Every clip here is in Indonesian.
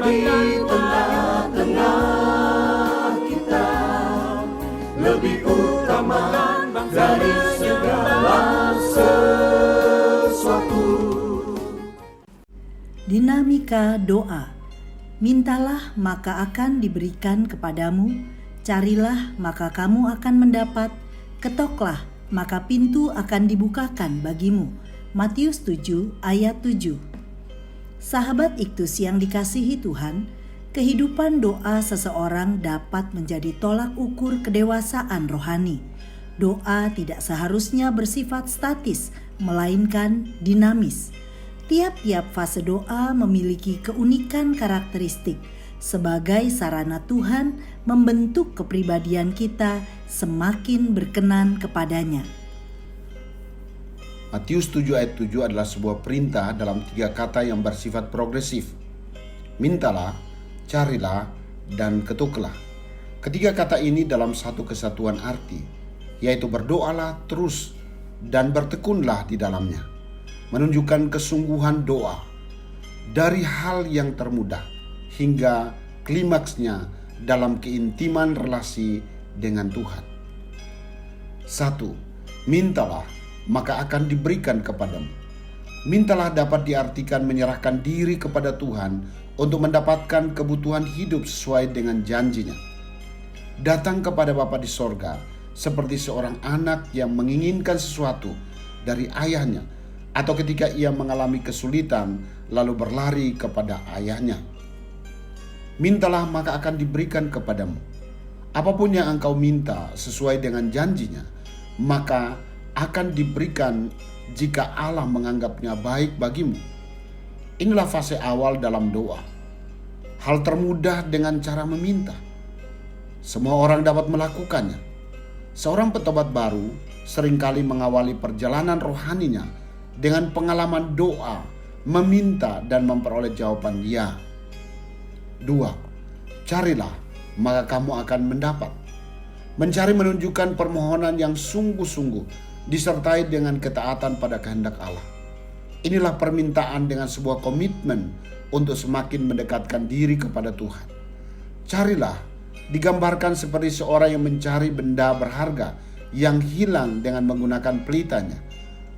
di tengah-tengah kita, lebih utama dari segala sesuatu. Dinamika doa. Mintalah maka akan diberikan kepadamu, carilah maka kamu akan mendapat, ketoklah maka pintu akan dibukakan bagimu. Matius 7 ayat 7. Sahabat Iktus yang dikasihi Tuhan, kehidupan doa seseorang dapat menjadi tolak ukur kedewasaan rohani. Doa tidak seharusnya bersifat statis, melainkan dinamis. Tiap-tiap fase doa memiliki keunikan karakteristik sebagai sarana Tuhan membentuk kepribadian kita semakin berkenan kepadanya. Matius 7 ayat 7 adalah sebuah perintah dalam 3 kata yang bersifat progresif. Mintalah, carilah, dan ketuklah. Ketiga kata ini dalam satu kesatuan arti, yaitu berdoalah terus dan bertekunlah di dalamnya. Menunjukkan kesungguhan doa dari hal yang termudah hingga klimaksnya dalam keintiman relasi dengan Tuhan. 1. Mintalah maka akan diberikan kepadamu. Mintalah dapat diartikan menyerahkan diri kepada Tuhan untuk mendapatkan kebutuhan hidup sesuai dengan janjinya. Datang kepada Bapa di sorga seperti seorang anak yang menginginkan sesuatu dari ayahnya, atau ketika ia mengalami kesulitan lalu berlari kepada ayahnya. Mintalah maka akan diberikan kepadamu. Apapun yang engkau minta sesuai dengan janjinya, maka akan diberikan jika Allah menganggapnya baik bagimu. Inilah fase awal dalam doa. Hal termudah dengan cara meminta. Semua orang dapat melakukannya. Seorang petobat baru seringkali mengawali perjalanan rohaninya dengan pengalaman doa, meminta dan memperoleh jawaban ya. 2. Carilah, maka kamu akan mendapat. Mencari menunjukkan permohonan yang sungguh-sungguh disertai dengan ketaatan pada kehendak Allah. Inilah permintaan dengan sebuah komitmen untuk semakin mendekatkan diri kepada Tuhan. Carilah digambarkan seperti seorang yang mencari benda berharga yang hilang dengan menggunakan pelitanya.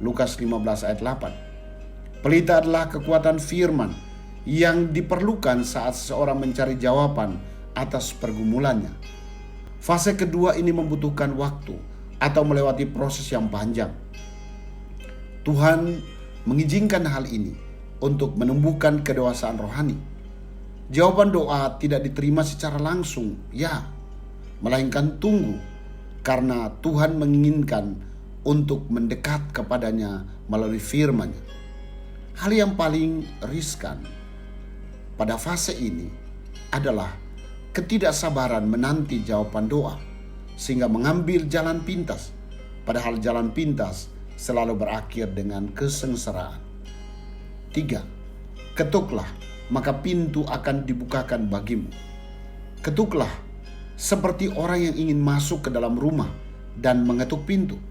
Lukas 15 ayat 8. Pelita adalah kekuatan firman yang diperlukan saat seseorang mencari jawaban atas pergumulannya. Fase kedua ini membutuhkan waktu atau melewati proses yang panjang. Tuhan mengizinkan hal ini untuk menumbuhkan kedewasaan rohani. Jawaban doa tidak diterima secara langsung, ya, melainkan tunggu, karena Tuhan menginginkan untuk mendekat kepadanya melalui firman-Nya. Hal yang paling riskan pada fase ini adalah ketidaksabaran menanti jawaban doa sehingga mengambil jalan pintas, padahal jalan pintas selalu berakhir dengan kesengsaraan. 3. Ketuklah, maka pintu akan dibukakan bagimu. Ketuklah seperti orang yang ingin masuk ke dalam rumah dan mengetuk pintu.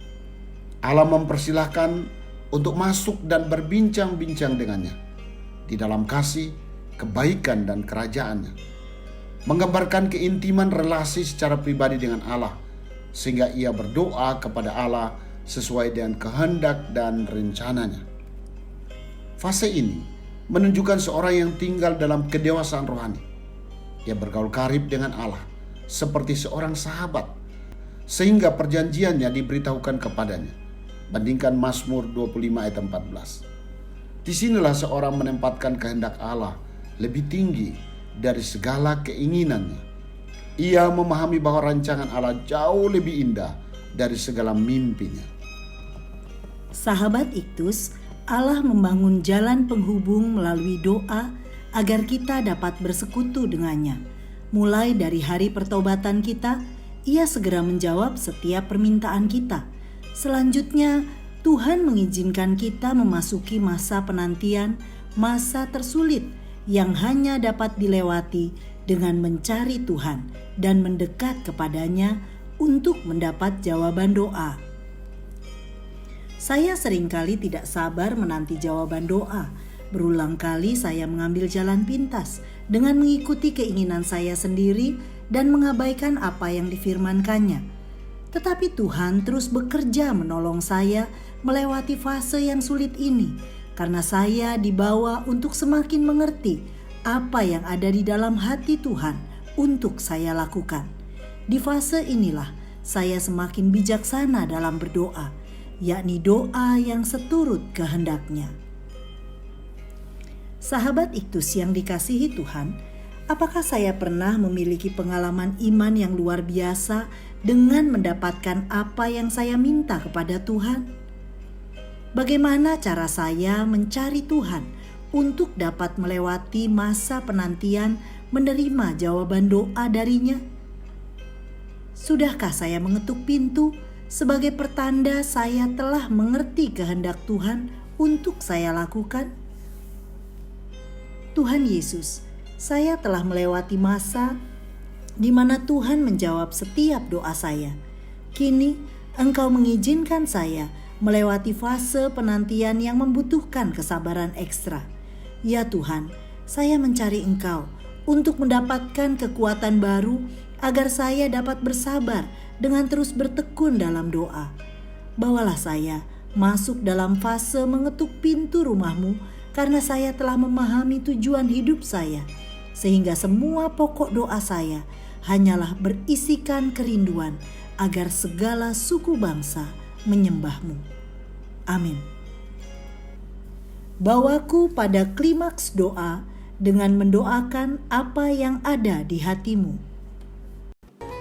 Allah mempersilahkan untuk masuk dan berbincang-bincang dengannya di dalam kasih, kebaikan, dan kerajaannya. Menggambarkan keintiman relasi secara pribadi dengan Allah, sehingga ia berdoa kepada Allah sesuai dengan kehendak dan rencananya. Fase ini menunjukkan seorang yang tinggal dalam kedewasaan rohani. Ia bergaul karib dengan Allah seperti seorang sahabat, sehingga perjanjiannya diberitahukan kepadanya. Bandingkan Mazmur 25 ayat 14. Disinilah seorang menempatkan kehendak Allah lebih tinggi dari segala keinginannya. Ia memahami bahwa rancangan Allah jauh lebih indah dari segala mimpinya. Sahabat Iktus, Allah membangun jalan penghubung melalui doa agar kita dapat bersekutu dengannya. Mulai dari hari pertobatan kita, Ia segera menjawab setiap permintaan kita. Selanjutnya, Tuhan mengizinkan kita memasuki masa penantian, masa tersulit yang hanya dapat dilewati dengan mencari Tuhan dan mendekat kepadanya untuk mendapat jawaban doa. Saya seringkali tidak sabar menanti jawaban doa, Berulang kali saya mengambil jalan pintas dengan mengikuti keinginan saya sendiri dan mengabaikan apa yang difirmankannya. Tetapi Tuhan terus bekerja menolong saya melewati fase yang sulit ini, karena saya dibawa untuk semakin mengerti apa yang ada di dalam hati Tuhan untuk saya lakukan. Di fase inilah saya semakin bijaksana dalam berdoa, yakni doa yang seturut kehendak-Nya. Sahabat Iktus yang dikasihi Tuhan, apakah saya pernah memiliki pengalaman iman yang luar biasa dengan mendapatkan apa yang saya minta kepada Tuhan? Bagaimana cara saya mencari Tuhan untuk dapat melewati masa penantian menerima jawaban doa dari-Nya? Sudahkah saya mengetuk pintu sebagai pertanda saya telah mengerti kehendak Tuhan untuk saya lakukan? Tuhan Yesus, saya telah melewati masa di mana Tuhan menjawab setiap doa saya. Kini Engkau mengizinkan saya melewati fase penantian yang membutuhkan kesabaran ekstra. Ya Tuhan, saya mencari Engkau untuk mendapatkan kekuatan baru agar saya dapat bersabar dengan terus bertekun dalam doa. Bawalah saya masuk dalam fase mengetuk pintu rumah-Mu, karena saya telah memahami tujuan hidup saya, sehingga semua pokok doa saya hanyalah berisikan kerinduan agar segala suku bangsa menyembah-Mu. Amin. Bawaku pada klimaks doa dengan mendoakan apa yang ada di hatimu.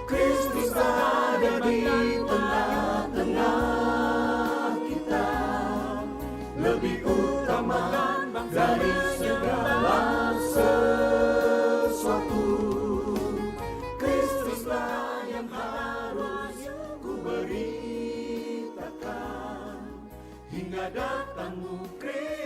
Kristus ada di tengah-tengah kita, lebih utama dari segala sesuatu. Kristuslah yang harus ku beritakan hingga datangmu Kristus.